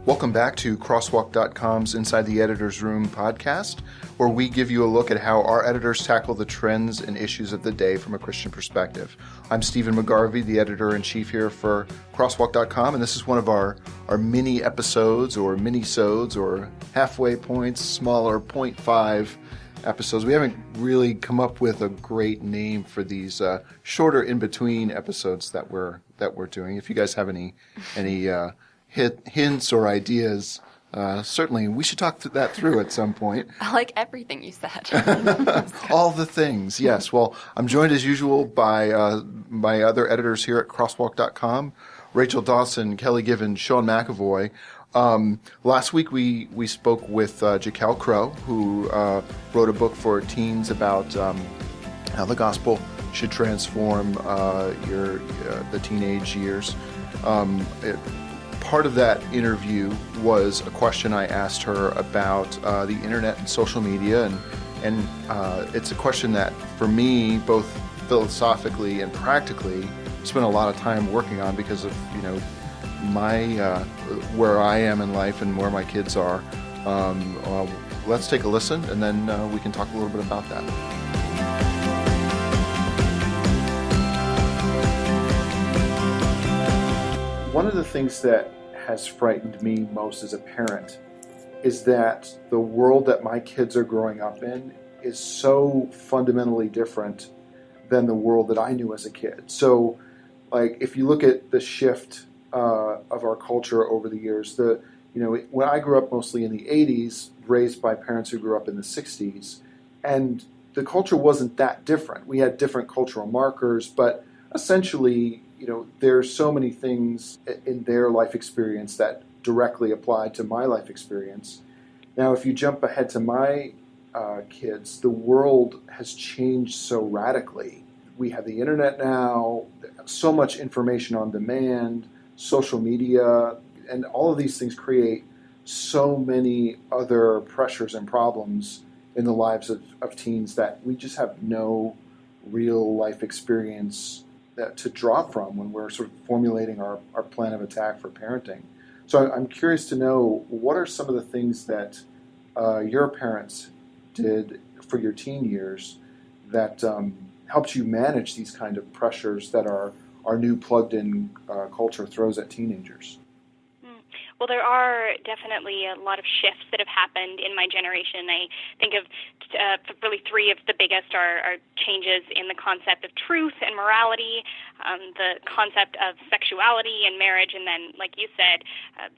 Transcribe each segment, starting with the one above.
Welcome back to Crosswalk.com's Inside the Editor's Room podcast, where we give you a look at how our editors tackle the trends and issues of the day from a Christian perspective. I'm Stephen McGarvey, the editor-in-chief here for Crosswalk.com, and this is one of our mini episodes or mini-sodes or halfway points, smaller 0.5 episodes. We haven't really come up with a great name for these shorter in-between episodes that we're doing. If you guys have any hints or ideas, certainly we should talk that through at some point. I like everything you said. All the things, yes. Well, I'm joined as usual by my other editors here at Crosswalk.com, Rachel Dawson, Kelly Given, Sean McAvoy. Last week we spoke with Jaquel Crow, who wrote a book for teens about how the gospel should transform the teenage years. Part of that interview was a question I asked her about the internet and social media, and it's a question that, for me, both philosophically and practically, spent a lot of time working on because of my where I am in life and where my kids are. Let's take a listen, and then we can talk a little bit about that. One of the things that has frightened me most as a parent is that the world that my kids are growing up in is so fundamentally different than the world that I knew as a kid. So, if you look at the shift of our culture over the years, when I grew up mostly in the 80s, raised by parents who grew up in the 60s, and the culture wasn't that different. We had different cultural markers, but essentially, there's so many things in their life experience that directly apply to my life experience. Now, if you jump ahead to my kids, the world has changed so radically. We have the internet now, so much information on demand, social media, and all of these things create so many other pressures and problems in the lives of teens that we just have no real life experience to draw from when we're sort of formulating our plan of attack for parenting. So I'm curious to know, what are some of the things that your parents did for your teen years that helped you manage these kind of pressures that our new plugged-in culture throws at teenagers? Well, there are definitely a lot of shifts that have happened in my generation. I think of really three of the biggest are changes in the concept of truth and morality, the concept of sexuality and marriage, and then, like you said,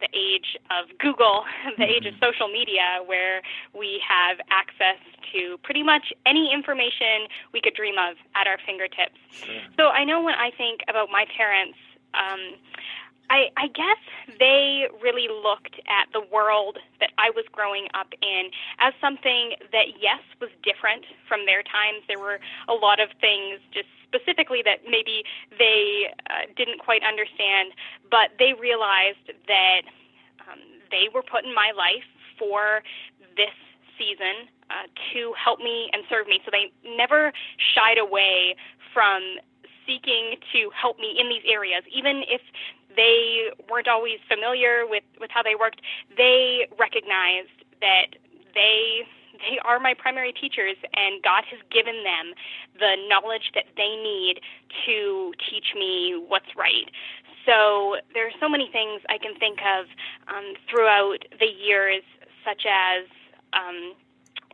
the age of Google, the age of social media, where we have access to pretty much any information we could dream of at our fingertips. Sure. So I know when I think about my parents, I guess they really looked at the world that I was growing up in as something that, yes, was different from their times. There were a lot of things just specifically that maybe they didn't quite understand, but they realized that they were put in my life for this season to help me and serve me. So they never shied away from seeking to help me in these areas, even if they weren't always familiar with how they worked. They recognized that they are my primary teachers, and God has given them the knowledge that they need to teach me what's right. So there are so many things I can think of throughout the years, such as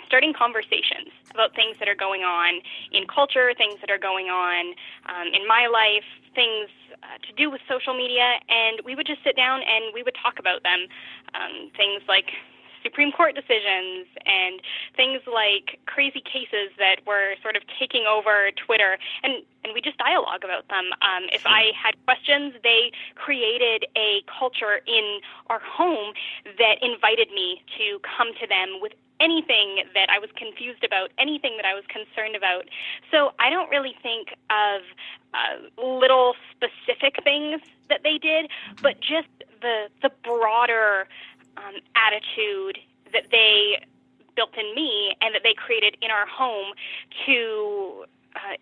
starting conversations about things that are going on in culture, things that are going on in my life, things to do with social media, and we would just sit down and we would talk about them. Things like Supreme Court decisions and things like crazy cases that were sort of taking over Twitter, and we just dialogue about them. If I had questions, they created a culture in our home that invited me to come to them with anything that I was confused about, anything that I was concerned about. So I don't really think of little specific things that they did, but just the broader attitude that they built in me and that they created in our home to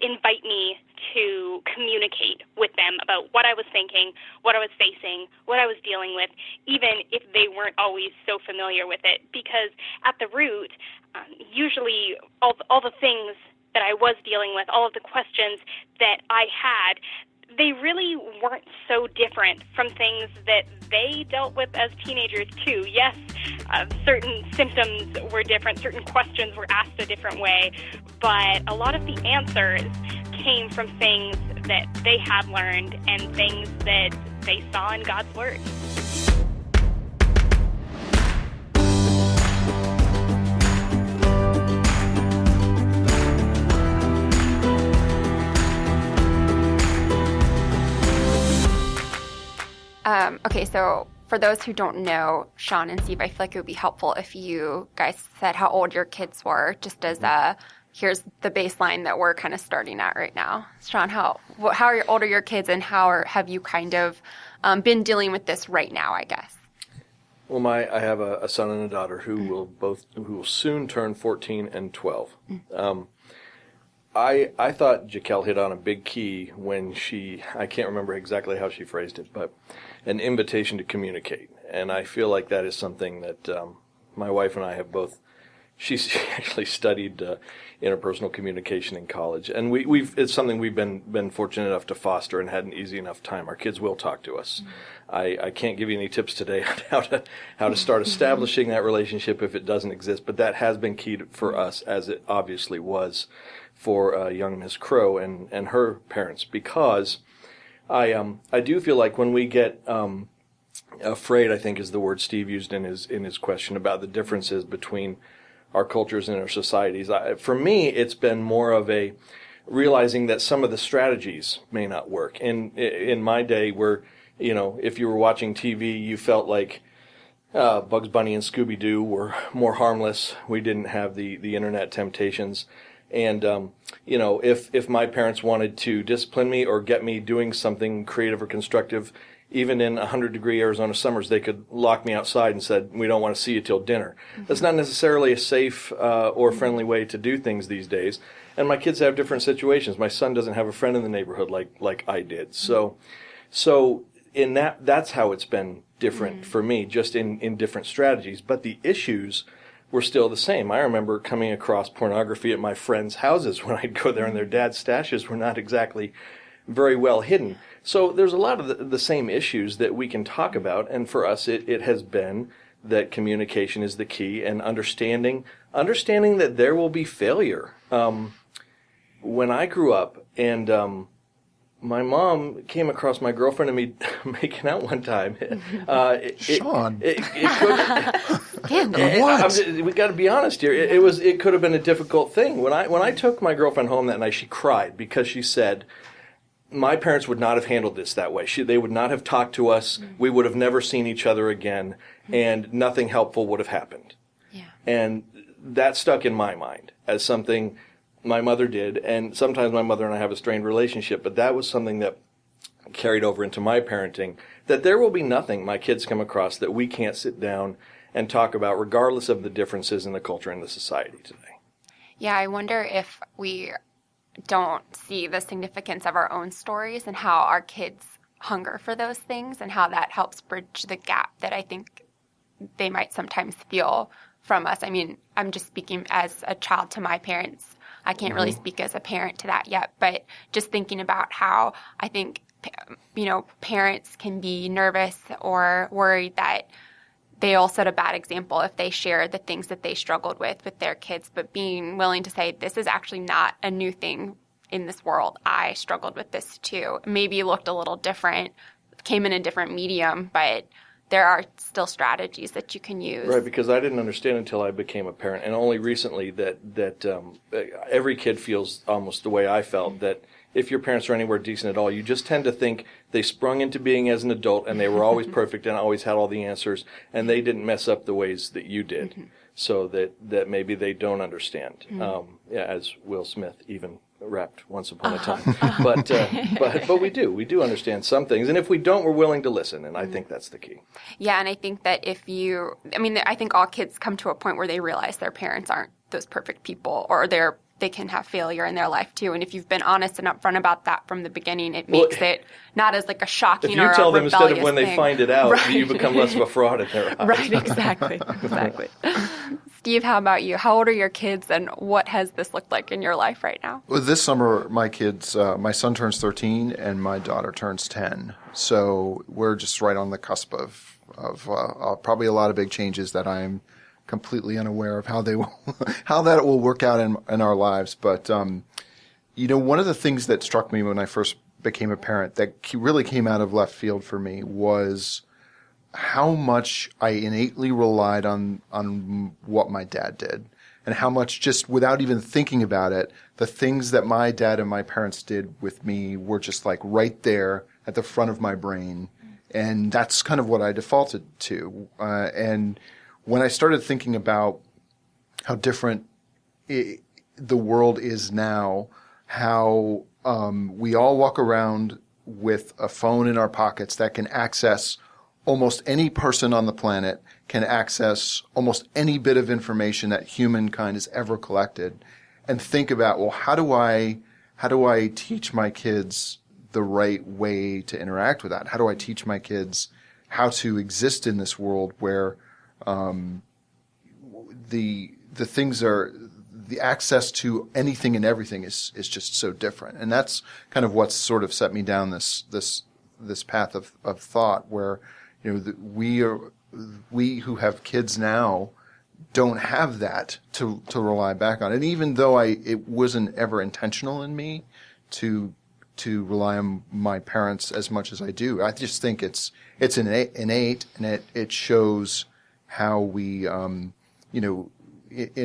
invite me to communicate with them about what I was thinking, what I was facing, what I was dealing with, even if they weren't always so familiar with it. Because at the root, usually all the things that I was dealing with, all of the questions that I had, they really weren't so different from things that they dealt with as teenagers too. Yes, certain symptoms were different, certain questions were asked a different way, but a lot of the answers came from things that they had learned and things that they saw in God's Word. Okay, so for those who don't know, Sean and Steve, I feel like it would be helpful if you guys said how old your kids were, just as here's the baseline that we're kind of starting at right now. Sean, how old are your kids, and have you kind of been dealing with this right now, I guess? Well, I have a son and a daughter who will soon turn 14 and 12. I thought Jaquel hit on a big key when I can't remember exactly how she phrased it, but an invitation to communicate. And I feel like that is something that my wife and I have both. She's actually studied interpersonal communication in college, and it's something we've been fortunate enough to foster and had an easy enough time. Our kids will talk to us. I can't give you any tips today on how to start establishing that relationship if it doesn't exist, but that has been key for us, as it obviously was for young Miss Crow and her parents, because I do feel like when we get afraid, I think is the word Steve used in his question about the differences between our cultures and our societies. For me, it's been more of a realizing that some of the strategies may not work. In my day, where if you were watching TV, you felt like Bugs Bunny and Scooby-Doo were more harmless. We didn't have the internet temptations. And, if my parents wanted to discipline me or get me doing something creative or constructive, even in 100-degree Arizona summers, they could lock me outside and said, "We don't want to see you till dinner." That's not necessarily a safe or friendly way to do things these days. And my kids have different situations. My son doesn't have a friend in the neighborhood like I did. So in that's how it's been different for me, just in different strategies. But the issues were still the same. I remember coming across pornography at my friends' houses when I'd go there, and their dad's stashes were not exactly very well hidden. So there's a lot of the same issues that we can talk about, and for us it has been that communication is the key, and understanding that there will be failure. When I grew up, and my mom came across my girlfriend and me making out one time. Sean. We got to be honest here. It could have been a difficult thing. When I took my girlfriend home that night, she cried because she said, my parents would not have handled this that way. They would not have talked to us. We would have never seen each other again, and nothing helpful would have happened. Yeah. And that stuck in my mind as something my mother did, and sometimes my mother and I have a strained relationship, but that was something that carried over into my parenting, that there will be nothing my kids come across that we can't sit down and talk about, regardless of the differences in the culture and the society today. Yeah, I wonder if we don't see the significance of our own stories and how our kids hunger for those things, and how that helps bridge the gap that I think they might sometimes feel from us. I mean, I'm just speaking as a child to my parents. I can't really speak as a parent to that yet, but just thinking about how I think, parents can be nervous or worried that they'll set a bad example if they share the things that they struggled with their kids, but being willing to say, this is actually not a new thing in this world. I struggled with this too. Maybe it looked a little different, came in a different medium, but there are still strategies that you can use. Right, because I didn't understand until I became a parent, and only recently that every kid feels almost the way I felt, that if your parents are anywhere decent at all, you just tend to think they sprung into being as an adult and they were always perfect and always had all the answers, and they didn't mess up the ways that you did, so that maybe they don't understand. As Will Smith even rapped once upon a time. But we do understand some things, and if we don't, we're willing to listen, and I think that's the key. Yeah, and I think that I think all kids come to a point where they realize their parents aren't those perfect people, or they they can have failure in their life too. And if you've been honest and upfront about that from the beginning, it makes it not as like a shocking if or you a tell them instead of when thing. they find it out, Right. you become less of a fraud in their eyes. Right, exactly. Steve, how about you? How old are your kids, and what has this looked like in your life right now? Well, this summer, my kids, my son turns 13 and my daughter turns 10. So we're just right on the cusp of probably a lot of big changes that I'm completely unaware of how that will work out in our lives. But one of the things that struck me when I first became a parent that really came out of left field for me was how much I innately relied on what my dad did, and how much, just without even thinking about it, the things that my dad and my parents did with me were just like right there at the front of my brain. And that's kind of what I defaulted to. And when I started thinking about how different the world is now, how we all walk around with a phone in our pockets that can access almost any person on the planet, can access almost any bit of information that humankind has ever collected, and think about, well, how do I teach my kids the right way to interact with that? How do I teach my kids how to exist in this world where the things are, the access to anything and everything is just so different? And that's kind of what's sort of set me down this path of thought, where we who have kids now don't have that to rely back on. And even though it wasn't ever intentional in me to rely on my parents as much as I do, I just think it's innate, and it shows how we, in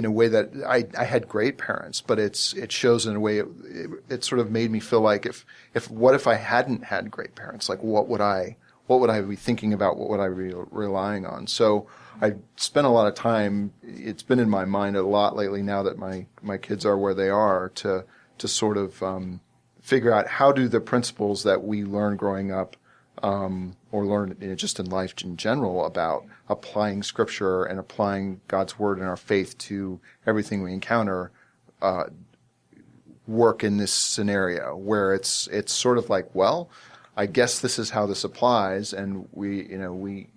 a way that I had great parents, but it shows in a way it sort of made me feel like what if I hadn't had great parents? Like what would I be thinking about? What would I be relying on? So I spent a lot of time, it's been in my mind a lot lately now that my kids are where they are, to sort of figure out how do the principles that we learn growing up, or learn just in life in general, about applying Scripture and applying God's Word and our faith to everything we encounter, work in this scenario where it's sort of like, well, I guess this is how this applies, and we're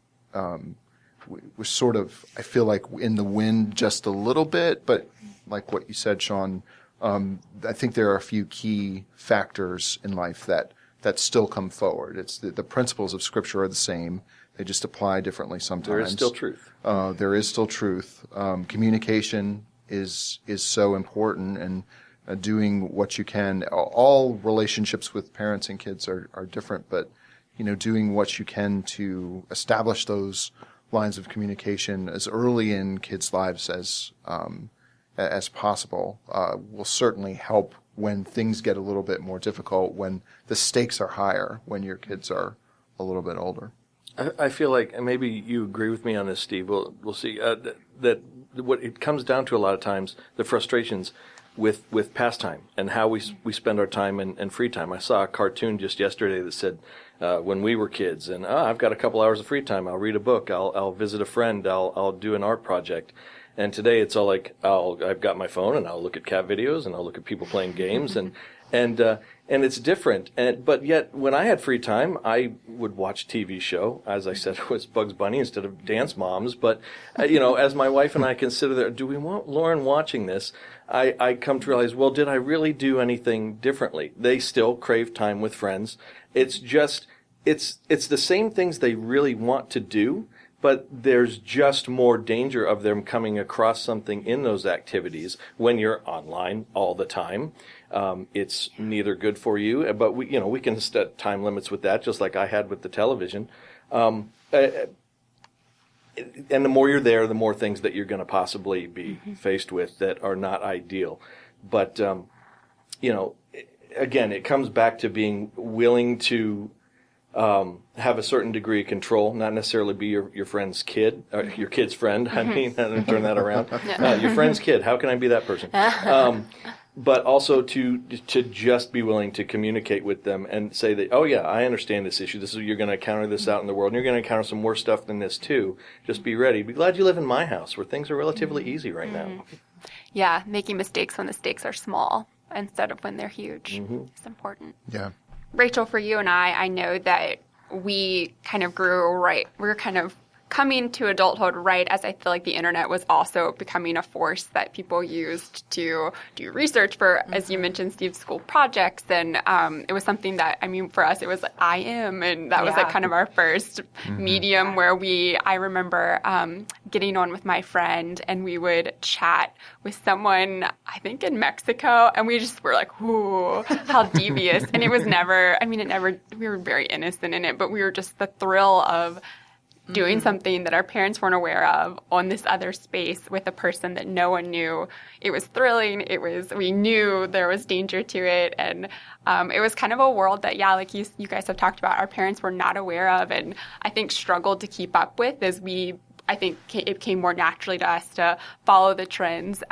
sort of, I feel like, in the wind just a little bit, but like what you said, Sean, I think there are a few key factors in life that still come forward. It's the principles of Scripture are the same; they just apply differently sometimes. There is still truth. There is still truth. Communication is so important, and doing what you can. All relationships with parents and kids are different, but doing what you can to establish those lines of communication as early in kids' lives as possible will certainly help when things get a little bit more difficult, when the stakes are higher, when your kids are a little bit older. I feel like, and maybe you agree with me on this, Steve. We'll see. That what it comes down to a lot of times, the frustrations with pastime and how we spend our time and free time. I saw a cartoon just yesterday that said, when we were kids, and I've got a couple hours of free time, I'll read a book, I'll visit a friend, I'll do an art project. And today it's all like, I've got my phone and I'll look at cat videos and I'll look at people playing games and it's different. But yet when I had free time, I would watch a TV show. As I said, it was Bugs Bunny instead of Dance Moms. But, as my wife and I consider that, do we want Lauren watching this? I come to realize, well, did I really do anything differently? They still crave time with friends. It's just, it's the same things they really want to do, but there's just more danger of them coming across something in those activities when you're online all the time. It's neither good for you, but we can set time limits with that, just like I had with the television. And the more you're there, the more things that you're going to possibly be faced with that are not ideal. But, again, it comes back to being willing to have a certain degree of control, not necessarily be your friend's kid, or your kid's friend. I mean, turn that around. Your friend's kid. How can I be that person? But also to just be willing to communicate with them and say that, oh yeah, I understand this issue. You're going to encounter this out in the world, and you're going to encounter some worse stuff than this too. Just be ready. Be glad you live in my house where things are relatively easy right now. Yeah, making mistakes when the stakes are small instead of when they're huge is important. Yeah. Rachel, for you and I know that we kind of grew we were kind of coming to adulthood right as I feel like the internet was also becoming a force that people used to do research for, as you mentioned, Steve's school projects. And it was something that, I mean, for us, it was IM, and that was like kind of our first medium where I remember getting on with my friend, and we would chat with someone, I think in Mexico, and we just were like, ooh, how devious. And it was never, we were very innocent in it, but we were just the thrill of doing something that our parents weren't aware of on this other space with a person that no one knew. It was thrilling. We knew there was danger to it. And it was kind of a world that, like you guys have talked about, our parents were not aware of and I think struggled to keep up with as I think it came more naturally to us to follow the trends.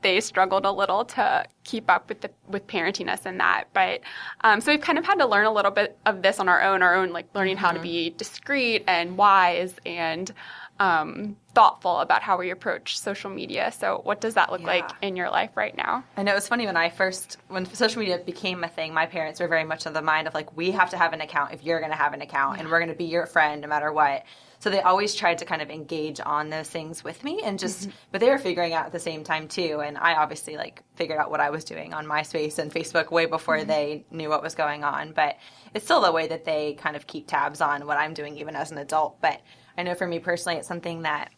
They struggled a little to keep up with parenting us in that. But so we've kind of had to learn a little bit of this on our own, like learning how to be discreet and wise and thoughtful about how we approach social media. So what does that look like in your life right now? I know it was funny when social media became a thing, my parents were very much of the mind of like, we have to have an account if you're going to have an account and we're going to be your friend no matter what. So they always tried to kind of engage on those things with me and just, but they were figuring out at the same time too. And I obviously figured out what I was doing on MySpace and Facebook way before they knew what was going on. But it's still the way that they kind of keep tabs on what I'm doing even as an adult. But I know for me personally, it's something that,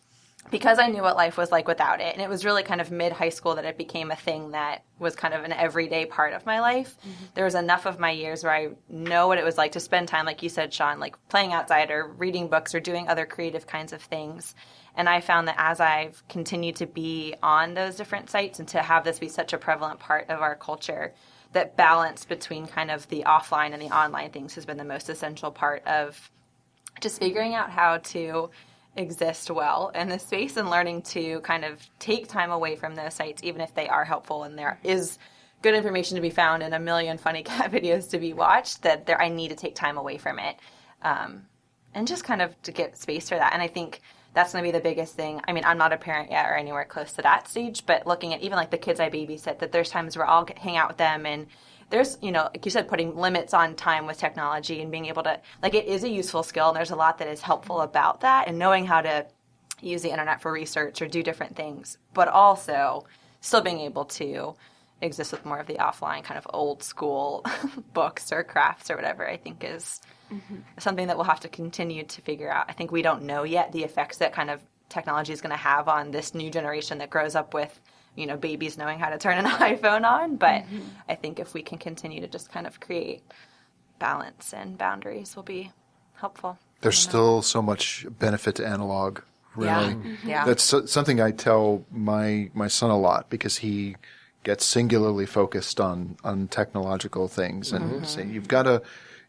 because I knew what life was like without it, and it was really kind of mid-high school that it became a thing that was kind of an everyday part of my life. There was enough of my years where I know what it was like to spend time, like you said, Sean, like playing outside or reading books or doing other creative kinds of things. And I found that as I've continued to be on those different sites and to have this be such a prevalent part of our culture, that balance between kind of the offline and the online things has been the most essential part of just figuring out how to exist well in this space and learning to kind of take time away from those sites, even if they are helpful and there is good information to be found and a million funny cat videos to be watched, that I need to take time away from it and just kind of to get space for that. And I think that's going to be the biggest thing. I mean, I'm not a parent yet or anywhere close to that stage, but looking at even like the kids I babysit, that there's times where I'll hang out with them and there's, like you said, putting limits on time with technology and being able to, it is a useful skill and there's a lot that is helpful about that and knowing how to use the internet for research or do different things, but also still being able to exist with more of the offline kind of old school books or crafts or whatever, I think is something that we'll have to continue to figure out. I think we don't know yet the effects that kind of technology is going to have on this new generation that grows up with babies knowing how to turn an iPhone on. But I think if we can continue to just kind of create balance and boundaries will be helpful. There's still so much benefit to analog, really. Yeah. That's something I tell my son a lot because he gets singularly focused on technological things and say,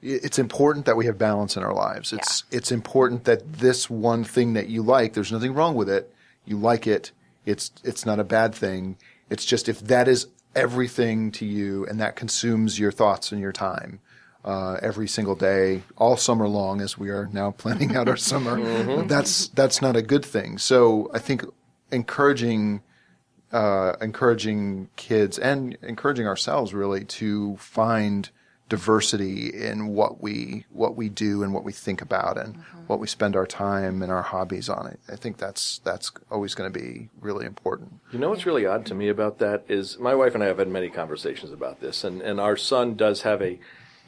it's important that we have balance in our lives. It's important that this one thing that you like, there's nothing wrong with it. You like it. It's not a bad thing. It's just if that is everything to you and that consumes your thoughts and your time every single day, all summer long, as we are now planning out our summer, that's not a good thing. So I think encouraging kids and encouraging ourselves really to find diversity in what we do and what we think about and what we spend our time and our hobbies on it. I think that's always going to be really important. You know what's really odd to me about that is my wife and I have had many conversations about this, and our son does have a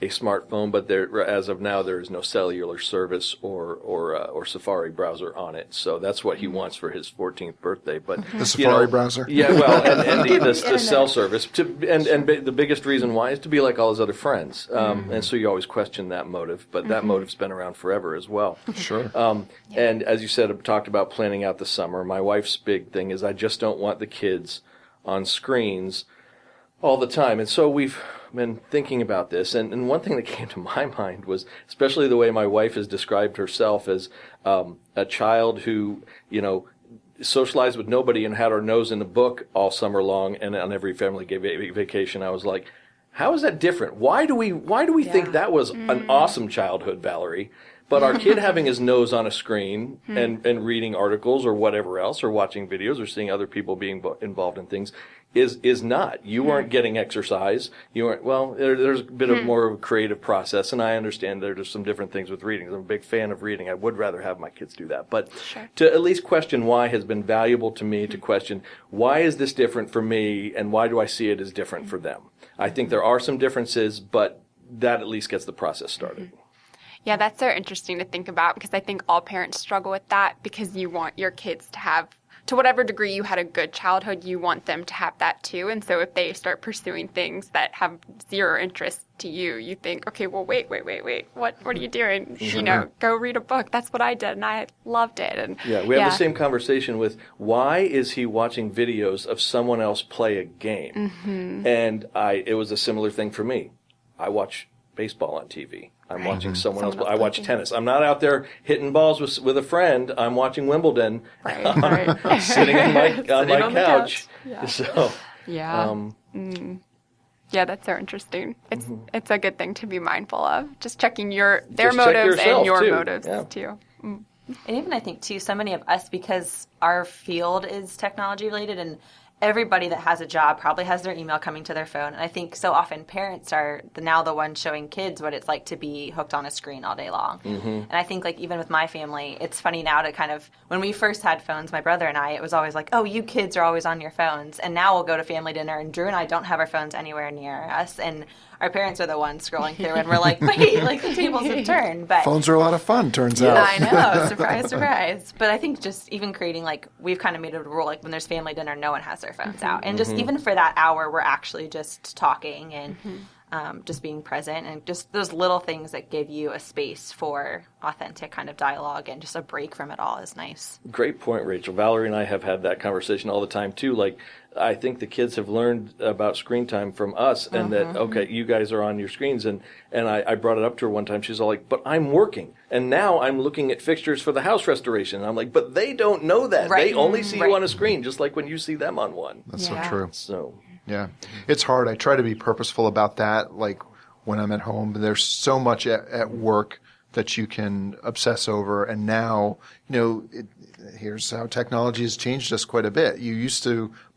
smartphone, but as of now there is no cellular service or Safari browser on it. So that's what he wants for his 14th birthday. But the Safari browser, yeah, well, and the cell service, and the biggest reason why is to be like all his other friends. And so you always question that motive, but that motive's been around forever as well. Sure. And as you said, talked about planning out the summer. My wife's big thing is I just don't want the kids on screens all the time, and so we've been thinking about this, and one thing that came to my mind was especially the way my wife has described herself as a child who, socialized with nobody and had her nose in a book all summer long, and on every family vacation. I was like, how is that different? Why do we think that was an awesome childhood, Valerie? But our kid having his nose on a screen and reading articles or whatever else, or watching videos or seeing other people being involved in things is not. You weren't getting exercise. You weren't, well, there's a bit of more of a creative process, and I understand there's some different things with reading. I'm a big fan of reading. I would rather have my kids do that. But to at least question why has been valuable to me, to question why is this different for me and why do I see it as different for them? I think there are some differences, but that at least gets the process started. Yeah, that's so interesting to think about, because I think all parents struggle with that, because you want your kids to have, to whatever degree you had a good childhood, you want them to have that too. And so if they start pursuing things that have zero interest to you, you think, okay, well, wait. What are you doing? You know, go read a book. That's what I did, and I loved it. And we have the same conversation with, why is he watching videos of someone else play a game? And it was a similar thing for me. I watch baseball on TV. I'm watching someone else. I watch tennis. I'm not out there hitting balls with a friend. I'm watching Wimbledon, sitting on my couch. Yeah. So, yeah, that's so interesting. It's a good thing to be mindful of. Just checking their Just motives check and your too. motives Yeah. too. And even I think, too, so many of us, because our field is technology related, and everybody that has a job probably has their email coming to their phone. And I think so often parents are now the ones showing kids what it's like to be hooked on a screen all day long. And I think, like, even with my family, it's funny now to kind of, when we first had phones, my brother and I, it was always like, oh, you kids are always on your phones. And now we'll go to family dinner, and Drew and I don't have our phones anywhere near us. And our parents are the ones scrolling through, and we're like, wait, like the tables have turned. But Phones are a lot of fun, turns out. I know, surprise, surprise. But I think just even creating, like, we've kind of made it a rule, like when there's family dinner, no one has their phones out. And just even for that hour, we're actually just talking and just being present, and just those little things that give you a space for authentic kind of dialogue and just a break from it all is nice. Great point, Rachel. Valerie and I have had that conversation all the time, too. Like, I think the kids have learned about screen time from us, and that, okay, you guys are on your screens. And I brought it up to her one time. She's all like, but I'm working, and now I'm looking at fixtures for the house restoration. And I'm like, but they don't know that. Right. They only see you on a screen, just like when you see them on one. That's so true. So, Yeah. It's hard. I try to be purposeful about that. Like when I'm at home, there's so much at work that you can obsess over. And now, here's how technology has changed us quite a bit.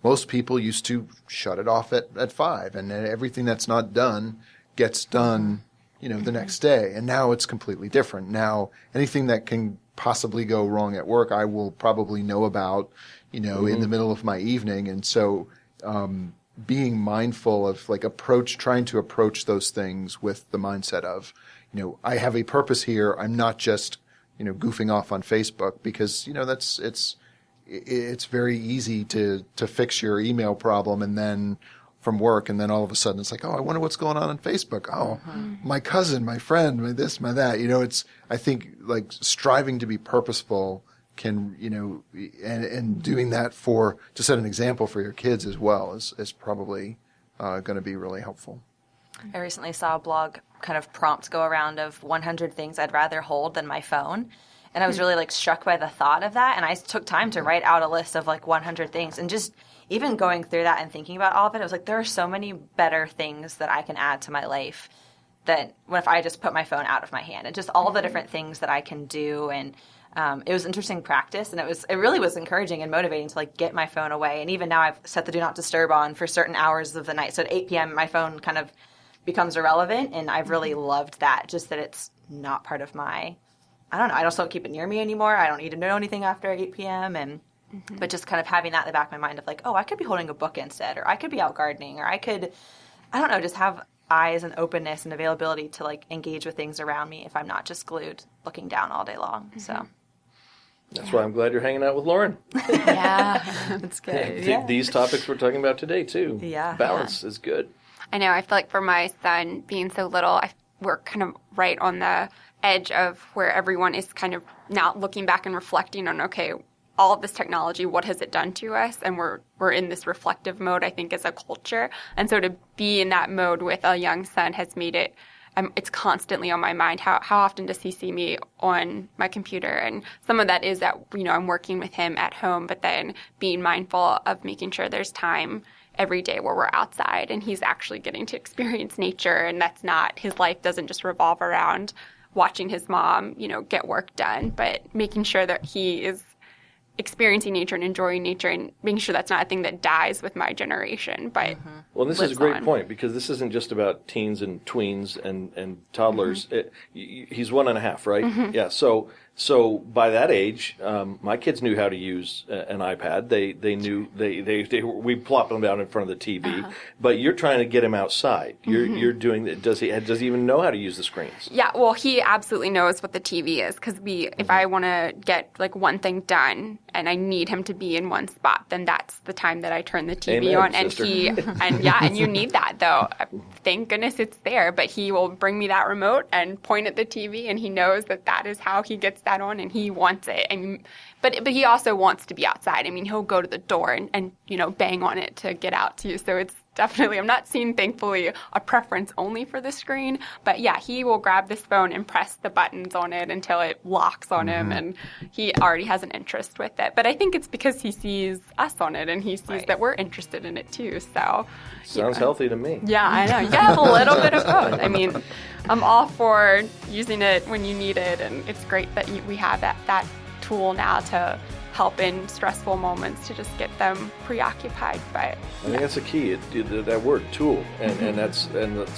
Most people used to shut it off at 5, and then everything that's not done gets done, the next day. And now it's completely different. Now, anything that can possibly go wrong at work, I will probably know about, in the middle of my evening. And so, being mindful of trying to approach those things with the mindset of, I have a purpose here. I'm not just, goofing off on Facebook, because, it's very easy to fix your email problem and then from work, and then all of a sudden it's like, oh, I wonder what's going on Facebook. Oh, my cousin, my friend, my this, my that. I think like striving to be purposeful can, and doing that to set an example for your kids as well is probably going to be really helpful. I recently saw a blog kind of prompt go around of 100 things I'd rather hold than my phone. And I was really struck by the thought of that. And I took time to write out a list of 100 things. And just even going through that and thinking about all of it, I was like, there are so many better things that I can add to my life that if I just put my phone out of my hand, and just all the different things that I can do. And it was interesting practice, and it really was encouraging and motivating to get my phone away. And even now I've set the do not disturb on for certain hours of the night. So at 8 p.m. my phone kind of becomes irrelevant, and I've really loved that, just that it's not part of my, I don't know, I don't keep it near me anymore. I don't need to know anything after 8 p.m. But just kind of having that in the back of my mind of I could be holding a book instead, or I could be out gardening, or I could, I don't know, just have eyes and openness and availability to engage with things around me if I'm not just glued looking down all day long. So that's why I'm glad you're hanging out with Lauren. Yeah. that's good. These topics we're talking about today, too. Yeah. Balance is good. I know. I feel like for my son being so little, we're kind of right on the edge of where everyone is kind of now looking back and reflecting on, okay, all of this technology, what has it done to us? And we're in this reflective mode, I think, as a culture. And so to be in that mode with a young son has made it, it's constantly on my mind. How often does he see me on my computer? And some of that is that, I'm working with him at home, but then being mindful of making sure there's time every day where we're outside and he's actually getting to experience nature, and that's not, his life doesn't just revolve around watching his mom, get work done, but making sure that he is experiencing nature and enjoying nature and making sure that's not a thing that dies with my generation, but Well, this is a lives great on. point, because this isn't just about teens and tweens and toddlers. He's 1.5, right? Yeah. So by that age, my kids knew how to use an iPad. They knew we plopped them down in front of the TV. But you're trying to get him outside. You're doing. Does he even know how to use the screens? Yeah, well, he absolutely knows what the TV is because if I want to get like one thing done and I need him to be in one spot, then that's the time that I turn the TV Amen, on. And sister. and you need that though. Thank goodness it's there. But he will bring me that remote and point at the TV, and he knows that is how he gets that on, and he wants it. But he also wants to be outside. I mean, he'll go to the door and bang on it to get out to you. So it's definitely, I'm not seeing, thankfully, a preference only for the screen. But yeah, he will grab this phone and press the buttons on it until it locks on him, and he already has an interest with it. But I think it's because he sees us on it, and he sees that we're interested in it too. So Sounds healthy to me. yeah, I know. You gotta have a little bit of both. I mean, I'm all for using it when you need it, and it's great that we have that tool now to help in stressful moments to just get them preoccupied. But I think that's the key. That word tool, and that's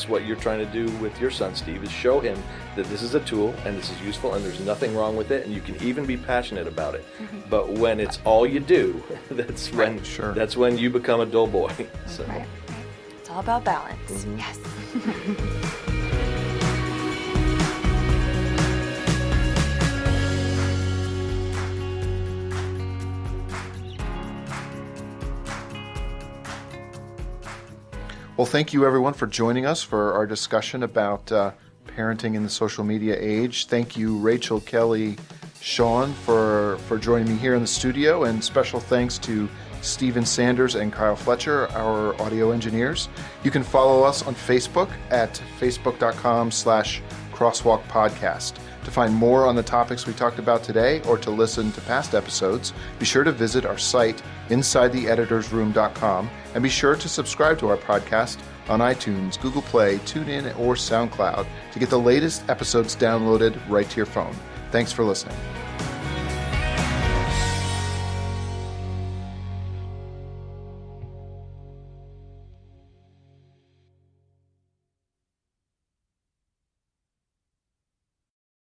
what you're trying to do with your son, Steve, is show him that this is a tool and this is useful and there's nothing wrong with it, and you can even be passionate about it. But when it's all you do, that's when you become a dull boy. So. right. It's all about balance. Yes. Well, thank you everyone for joining us for our discussion about parenting in the social media age. Thank you, Rachel, Kelly, Sean, for joining me here in the studio, and special thanks to Stephen Sanders and Kyle Fletcher, our audio engineers. You can follow us on Facebook at facebook.com/crosswalkpodcast. To find more on the topics we talked about today or to listen to past episodes, be sure to visit our site, InsideTheEditorsRoom.com, and be sure to subscribe to our podcast on iTunes, Google Play, TuneIn, or SoundCloud to get the latest episodes downloaded right to your phone. Thanks for listening.